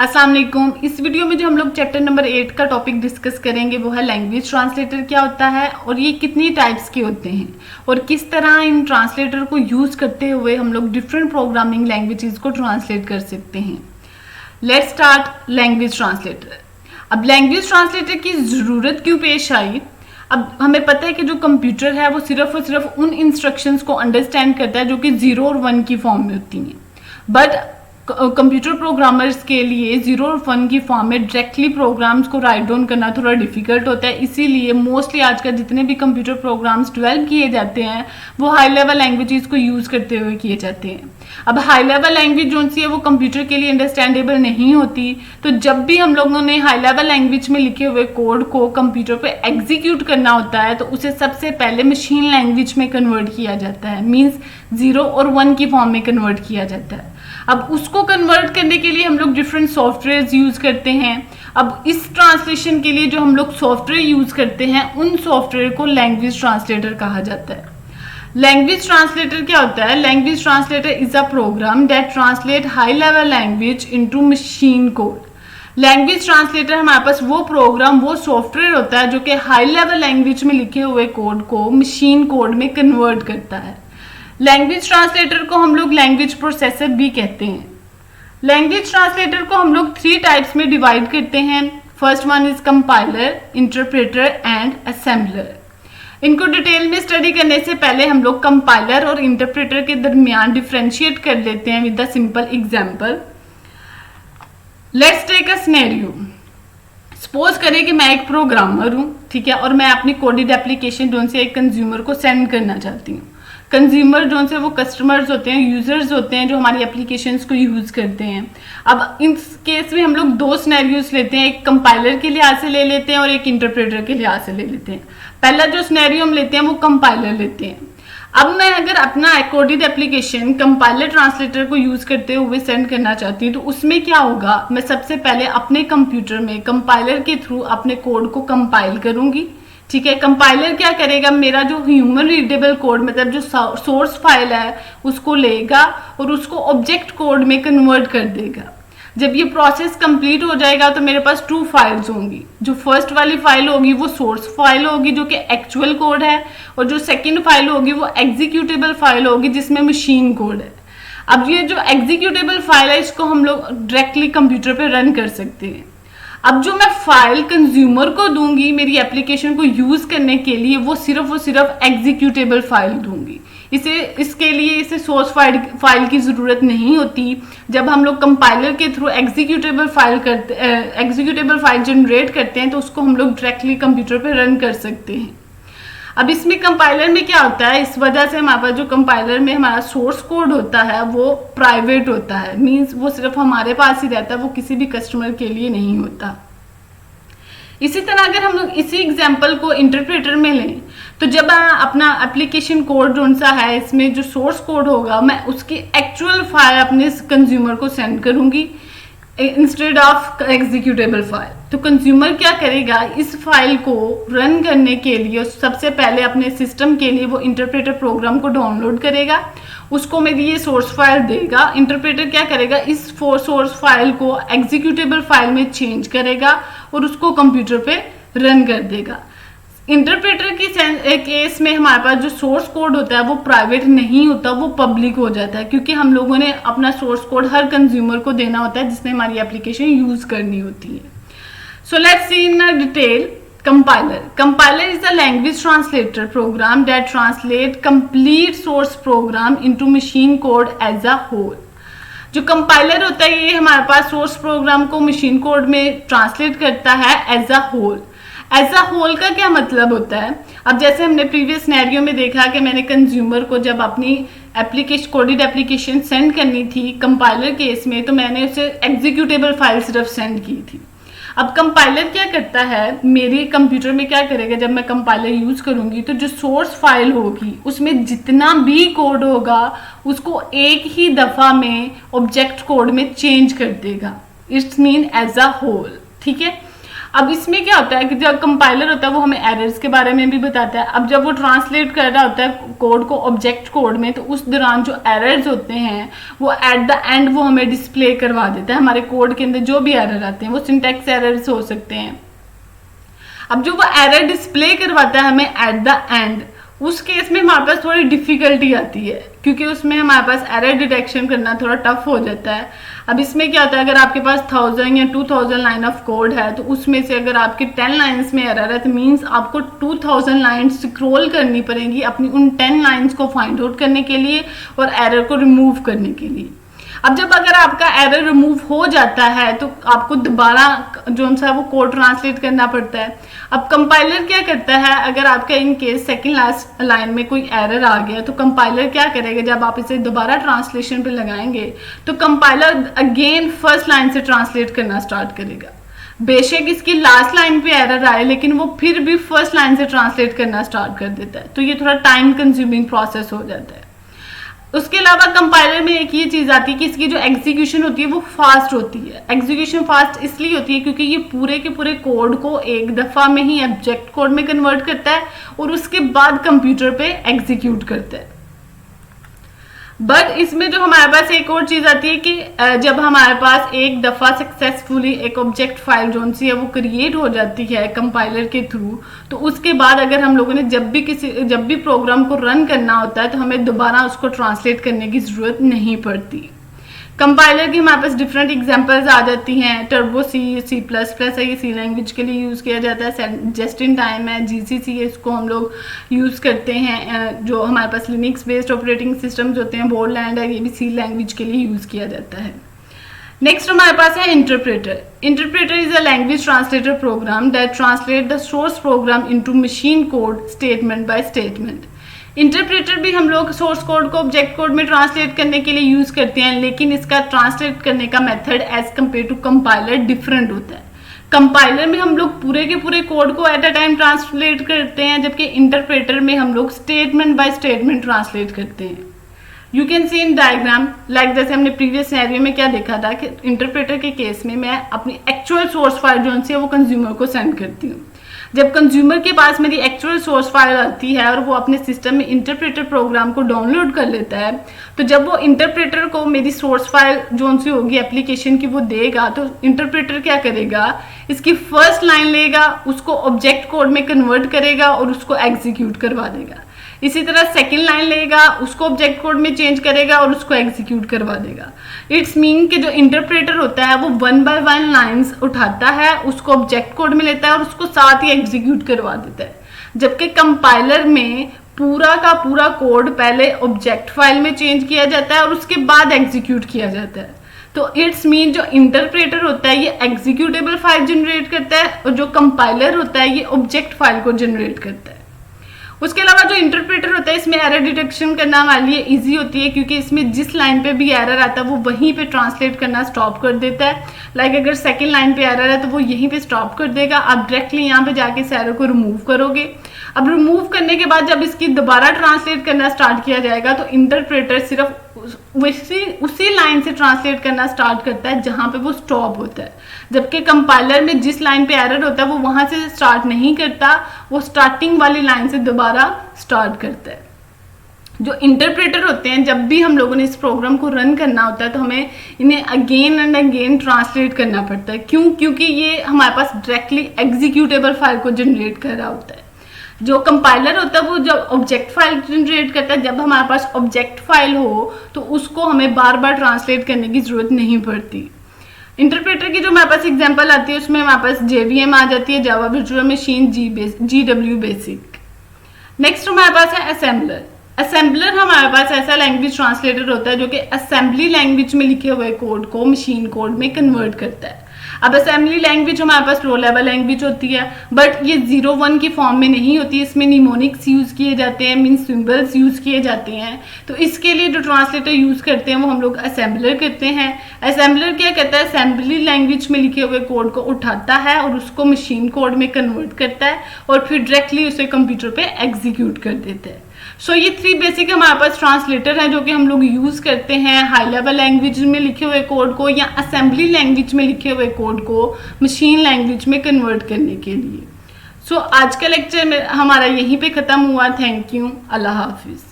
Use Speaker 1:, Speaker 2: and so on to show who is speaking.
Speaker 1: अस्सलाम वालेकुम। इस वीडियो में जो हम लोग चैप्टर नंबर 8 का टॉपिक डिस्कस करेंगे वो है लैंग्वेज ट्रांसलेटर क्या होता है और ये कितनी टाइप्स के होते हैं और किस तरह इन ट्रांसलेटर को यूज करते हुए हम लोग डिफरेंट प्रोग्रामिंग लैंग्वेजेस को ट्रांसलेट कर सकते हैं। Let's start language translator. अब लैंग्वेज ट्रांसलेटर की ज़रूरत क्यों पेश आई? अब हमें पता है कि जो कंप्यूटर है वो सिर्फ और सिर्फ उन इंस्ट्रक्शंस को अंडरस्टैंड करता है जो कि 0 और 1 की फॉर्म में होती हैं, बट कंप्यूटर प्रोग्रामर्स के लिए 0 और 1 की फॉर्म में डायरेक्टली प्रोग्राम्स को राइट डाउन करना थोड़ा डिफिकल्ट होता है। इसीलिए मोस्टली आजकल जितने भी कंप्यूटर प्रोग्राम्स डेवलप किए जाते हैं वो हाई लेवल लैंग्वेजेस को यूज़ करते हुए किए जाते हैं। अब हाई लेवल लैंग्वेज जो सी है वो कंप्यूटर के लिए अंडरस्टैंडेबल नहीं होती, तो जब भी हम लोगों ने हाई लेवल लैंग्वेज में लिखे हुए कोड को कंप्यूटर पे एग्जीक्यूट करना होता है तो उसे सबसे पहले मशीन लैंग्वेज में कन्वर्ट किया जाता है, मीन्स 0 और 1 की फॉर्म में कन्वर्ट किया जाता है। अब उसको कन्वर्ट करने के लिए हम लोग डिफरेंट सॉफ्टवेयर यूज़ करते हैं। अब इस ट्रांसलेशन के लिए जो हम लोग सॉफ्टवेयर यूज़ करते हैं उन सॉफ्टवेयर को लैंग्वेज ट्रांसलेटर कहा जाता है। लैंग्वेज ट्रांसलेटर क्या होता है? Language translator is a program that translate high level language into machine code. Language translator हमारे पास वो प्रोग्राम, वो सॉफ्टवेयर होता है जो कि हाई लेवल लैंग्वेज में लिखे हुए कोड को मशीन कोड में कन्वर्ट करता है। लैंग्वेज ट्रांसलेटर को हम लोग लैंग्वेज प्रोसेसर भी कहते हैं। लैंग्वेज ट्रांसलेटर को हम लोग 3 टाइप्स में डिवाइड करते हैं। First one is compiler, interpreter and assembler. इनको डिटेल में स्टडी करने से पहले हम लोग कंपाइलर और इंटरप्रेटर के दरमियान डिफ्रेंशिएट कर लेते हैं with a simple example. Let's take a scenario. Suppose करें कि मैं एक प्रोग्रामर हूँ, ठीक है, और मैं अपनी कोडेड एप्लीकेशन जो से एक कंज्यूमर को सेंड करना चाहती हूँ। कंज्यूमर जो से वो कस्टमर्स होते हैं, यूजर्स होते हैं जो हमारी एप्लीकेशंस को यूज़ करते हैं। अब इस केस में हम लोग 2 सिनेरियोस लेते हैं, एक कंपाइलर के लिहाज से ले लेते हैं और एक इंटरप्रेटर के लिहाज से ले लेते हैं। पहला जो सिनेरियो हम लेते हैं वो कंपाइलर लेते हैं। अब मैं अगर अपना कोडेड एप्लीकेशन कंपाइलर ट्रांसलेटर को यूज़ करते हुए सेंड करना चाहती हूँ तो उसमें क्या होगा? मैं सबसे पहले अपने कंप्यूटर में कंपाइलर के थ्रू अपने कोड को कंपाइल करूँगी, ठीक है। कंपाइलर क्या करेगा? मेरा जो ह्यूमन रीडेबल कोड, मतलब जो सोर्स फाइल है, उसको लेगा और उसको ऑब्जेक्ट कोड में कन्वर्ट कर देगा। जब ये प्रोसेस कंप्लीट हो जाएगा तो मेरे पास 2 फाइल्स होंगी। जो फर्स्ट वाली फाइल होगी वो सोर्स फाइल होगी जो कि एक्चुअल कोड है, और जो सेकंड फाइल होगी वो एग्जीक्यूटेबल फाइल होगी जिसमें मशीन कोड है। अब ये जो एग्जीक्यूटेबल फाइल है इसको हम लोग डायरेक्टली कंप्यूटर पे रन कर सकते हैं। अब जो मैं फाइल कंज्यूमर को दूंगी मेरी एप्लीकेशन को यूज करने के लिए वो सिर्फ एग्जीक्यूटेबल फाइल दूंगी। इसके लिए इसे सोर्स फाइल की ज़रूरत नहीं होती। जब हम लोग कंपाइलर के थ्रू एग्जीक्यूटेबल फाइल जनरेट करते हैं तो उसको हम लोग डायरेक्टली कंप्यूटर पे रन कर सकते हैं। अब इसमें कंपाइलर में क्या होता है, इस वजह से हमारे पास जो कंपाइलर में हमारा सोर्स कोड होता है वो प्राइवेट होता है, मींस वो सिर्फ हमारे पास ही रहता है, वो किसी भी कस्टमर के लिए नहीं होता। इसी तरह अगर हम लोग इसी एग्जांपल को इंटरप्रेटर में लें तो जब अपना एप्लीकेशन कोड जो सा है इसमें जो सोर्स कोड होगा मैं उसकी एक्चुअल फाइल अपने कंज्यूमर को सेंड करूंगी इंस्टेड ऑफ एग्जीक्यूटेबल फाइल। तो कंज्यूमर क्या करेगा? इस फाइल को रन करने के लिए सबसे पहले अपने सिस्टम के लिए वो इंटरप्रेटर प्रोग्राम को डाउनलोड करेगा, उसको मेरी ये सोर्स फाइल देगा। इंटरप्रेटर क्या करेगा? इस सोर्स फाइल को एग्जीक्यूटेबल फाइल में चेंज करेगा और उसको कंप्यूटर पे रन कर देगा। इंटरप्रेटर की केस में हमारे पास जो सोर्स कोड होता है वो प्राइवेट नहीं होता, वो पब्लिक हो जाता है, क्योंकि हम लोगों ने अपना सोर्स कोड हर कंज्यूमर को देना होता है जिसने हमारी एप्लीकेशन यूज करनी होती है। So let's see in detail compiler. Compiler is a language translator program that translate complete source program into machine code as a whole. जो कंपाइलर होता है ये हमारे पास सोर्स प्रोग्राम को मशीन कोड में ट्रांसलेट करता है as a whole. As a whole का क्या मतलब होता है? अब जैसे हमने प्रीवियस सिनेरियो में देखा कि मैंने कंज्यूमर को जब अपनी कोडेड एप्लीकेशन सेंड करनी थी कंपाइलर केस में तो मैंने उसे एग्जीक्यूटेबल फाइल सिर्फ सेंड की थी। अब कंपाइलर क्या करता है? मेरे कंप्यूटर में क्या करेगा? जब मैं कंपाइलर यूज करूंगी तो जो सोर्स फाइल होगी उसमें जितना भी कोड होगा उसको एक ही दफा में ऑब्जेक्ट कोड में चेंज कर देगा। It's mean as a whole, ठीक है। अब इसमें क्या होता है कि जब कंपाइलर होता है वो हमें एरर्स के बारे में भी बताता है। अब जब वो ट्रांसलेट कर रहा होता है कोड को ऑब्जेक्ट कोड में, तो उस दौरान जो एरर्स होते हैं वो एट द एंड वो हमें डिस्प्ले करवा देता है। हमारे कोड के अंदर जो भी एरर आते हैं वो सिंटैक्स एरर्स हो सकते हैं। अब जो वो एरर डिस्प्ले करवाता है हमें एट द एंड, उस केस में हमारे पास थोड़ी डिफिकल्टी आती है, क्योंकि उसमें हमारे पास एरर डिटेक्शन करना थोड़ा टफ हो जाता है। अब इसमें क्या होता है, अगर आपके पास 1000 या 2000 लाइन ऑफ कोड है, तो उसमें से अगर आपके 10 लाइंस में एरर है तो मीन्स आपको 2000 लाइन्स स्क्रॉल करनी पड़ेगी अपनी उन 10 लाइन्स को फाइंड आउट करने के लिए और एरर को रिमूव करने के लिए। अब जब अगर आपका एरर रिमूव हो जाता है तो आपको दोबारा जो सा वो कोड ट्रांसलेट करना पड़ता है। अब कंपाइलर क्या करता है, अगर आपका in case second last line में कोई एरर आ गया तो कंपाइलर क्या करेगा, जब आप इसे दोबारा ट्रांसलेशन पे लगाएंगे तो कंपाइलर अगेन फर्स्ट लाइन से ट्रांसलेट करना स्टार्ट करेगा। बेशक इसकी लास्ट लाइन पे एरर आए लेकिन वो फिर भी फर्स्ट लाइन से ट्रांसलेट करना स्टार्ट कर देता है। तो ये थोड़ा टाइम कंज्यूमिंग प्रोसेस हो जाता है। उसके अलावा कंपाइलर में एक ये चीज आती है कि इसकी जो एग्जीक्यूशन होती है वो फास्ट होती है। एग्जीक्यूशन फास्ट इसलिए होती है क्योंकि ये पूरे के पूरे कोड को एक दफा में ही ऑब्जेक्ट कोड में कन्वर्ट करता है और उसके बाद कंप्यूटर पे एग्जीक्यूट करता है। बट इसमें जो हमारे पास एक और चीज आती है कि जब हमारे पास एक दफा सक्सेसफुली एक ऑब्जेक्ट फाइल जोन सी है वो क्रिएट हो जाती है कंपाइलर के थ्रू, तो उसके बाद अगर हम लोगों ने जब भी प्रोग्राम को रन करना होता है तो हमें दोबारा उसको ट्रांसलेट करने की जरूरत नहीं पड़ती। कंपाइलर की हमारे पास डिफरेंट एग्जांपल्स आ जाती हैं। टर्बो सी, सी प्लस प्लस है, ये सी लैंग्वेज के लिए यूज़ किया जाता है। जस्ट इन टाइम है, जीसीसी है, इसको हम लोग यूज़ करते हैं। जो हमारे पास लिनक्स बेस्ड ऑपरेटिंग सिस्टम्स होते हैं, बोर्डलैंड है, ये भी सी लैंग्वेज के लिए यूज़ किया जाता है। नेक्स्ट हमारे पास है interpreter. Interpreter is a language translator program that translate the source program into machine code statement by statement. इंटरप्रेटर भी हम लोग सोर्स कोड को ऑब्जेक्ट कोड में ट्रांसलेट करने के लिए यूज करते हैं, लेकिन इसका ट्रांसलेट करने का method as compare to compiler different होता है। कंपाइलर में हम लोग पूरे के पूरे कोड को एट अ टाइम ट्रांसलेट करते हैं, जबकि इंटरप्रेटर में हम लोग स्टेटमेंट बाय स्टेटमेंट ट्रांसलेट करते हैं। You can see in diagram like जैसे हमने प्रीवियस सिनेरियो में क्या देखा था कि इंटरप्रेटर के केस में मैं अपनी एक्चुअल सोर्स फाइल जो है वो कंज्यूमर को सेंड करती हूँ। जब कंज्यूमर के पास मेरी एक्चुअल सोर्स फाइल आती है और वो अपने सिस्टम में इंटरप्रेटर प्रोग्राम को डाउनलोड कर लेता है, तो जब वो इंटरप्रेटर को मेरी सोर्स फाइल जो सी होगी एप्लीकेशन की वो देगा, तो इंटरप्रेटर क्या करेगा, इसकी फर्स्ट लाइन लेगा, उसको ऑब्जेक्ट कोड में कन्वर्ट करेगा और उसको एग्जीक्यूट करवा देगा। इसी तरह सेकेंड लाइन लेगा, उसको ऑब्जेक्ट कोड में चेंज करेगा और उसको एग्जीक्यूट करवा देगा। इट्स मीन कि जो इंटरप्रेटर होता है वो 1 by 1 लाइंस उठाता है, उसको ऑब्जेक्ट कोड में लेता है और उसको साथ ही एग्जीक्यूट करवा देता है। जबकि कंपाइलर में पूरा का पूरा कोड पहले ऑब्जेक्ट फाइल में चेंज किया जाता है और उसके बाद एग्जीक्यूट किया जाता है। तो इट्स मीन जो इंटरप्रेटर होता है ये एग्जीक्यूटेबल फाइल जनरेट करता है और जो कंपाइलर होता है ये ऑब्जेक्ट फाइल को जनरेट करता है। उसके अलावा जो इंटरप्रेटर होता है इसमें एरर डिटेक्शन करना हमारे लिए इजी होती है, क्योंकि इसमें जिस लाइन पे भी एरर आता है वो वहीं पे ट्रांसलेट करना स्टॉप कर देता है। लाइक अगर सेकंड लाइन पे एरर है तो वो यहीं पे स्टॉप कर देगा, आप डायरेक्टली यहाँ पे जाके इस एरर को रिमूव करोगे। अब रिमूव करने के बाद जब इसकी दोबारा ट्रांसलेट करना स्टार्ट किया जाएगा तो इंटरप्रेटर सिर्फ उसी लाइन से ट्रांसलेट करना स्टार्ट करता है जहां पे वो स्टॉप होता है, जबकि कंपाइलर में जिस लाइन पे एरर होता है वो वहां से स्टार्ट नहीं करता, वो स्टार्टिंग वाली लाइन से दोबारा स्टार्ट करता है। जो इंटरप्रेटर होते हैं, जब भी हम लोगों ने इस प्रोग्राम को रन करना होता है तो हमें इन्हें अगेन एंड अगेन ट्रांसलेट करना पड़ता है। क्यों? क्योंकि ये हमारे पास डायरेक्टली एग्जीक्यूटेबल फाइल को जनरेट कर रहा होता है। जो कंपाइलर होता है वो जब ऑब्जेक्ट फाइल जनरेट करता है, जब हमारे पास ऑब्जेक्ट फाइल हो तो उसको हमें बार बार ट्रांसलेट करने की जरूरत नहीं पड़ती। इंटरप्रेटर की जो हमारे पास एग्जांपल आती है उसमें हमारे पास JVM आ जाती है, Java virtual machine, GW basic. Next हमारे पास है असेंबलर। असेंबलर हमारे पास ऐसा लैंग्वेज ट्रांसलेटर होता है जो कि असेंबली लैंग्वेज में लिखे हुए कोड को मशीन कोड में कन्वर्ट करता है। अब असेंबली लैंग्वेज हमारे पास लो लेवल लैंग्वेज होती है, बट ये 0-1 की फॉर्म में नहीं होती, इसमें निमोनिक्स यूज किए जाते हैं, मीन सिंबल्स यूज किए जाते हैं। तो इसके लिए जो ट्रांसलेटर यूज करते हैं वो हम लोग असेंबलर करते हैं। असेंबलर क्या करता है, असेंबली लैंग्वेज में लिखे हुए कोड को उठाता है और उसको मशीन कोड में कन्वर्ट करता है और फिर डायरेक्टली उसे कंप्यूटर पे एग्जीक्यूट कर देता है। सो ये 3 बेसिक हमारे पास ट्रांसलेटर हैं जो कि हम लोग यूज़ करते हैं हाई लेवल लैंग्वेज में लिखे हुए कोड को या असेंबली लैंग्वेज में लिखे हुए कोड को मशीन लैंग्वेज में कन्वर्ट करने के लिए। सो आज का लेक्चर हमारा यहीं पे ख़त्म हुआ। थैंक यू, अल्लाह हाफिज़।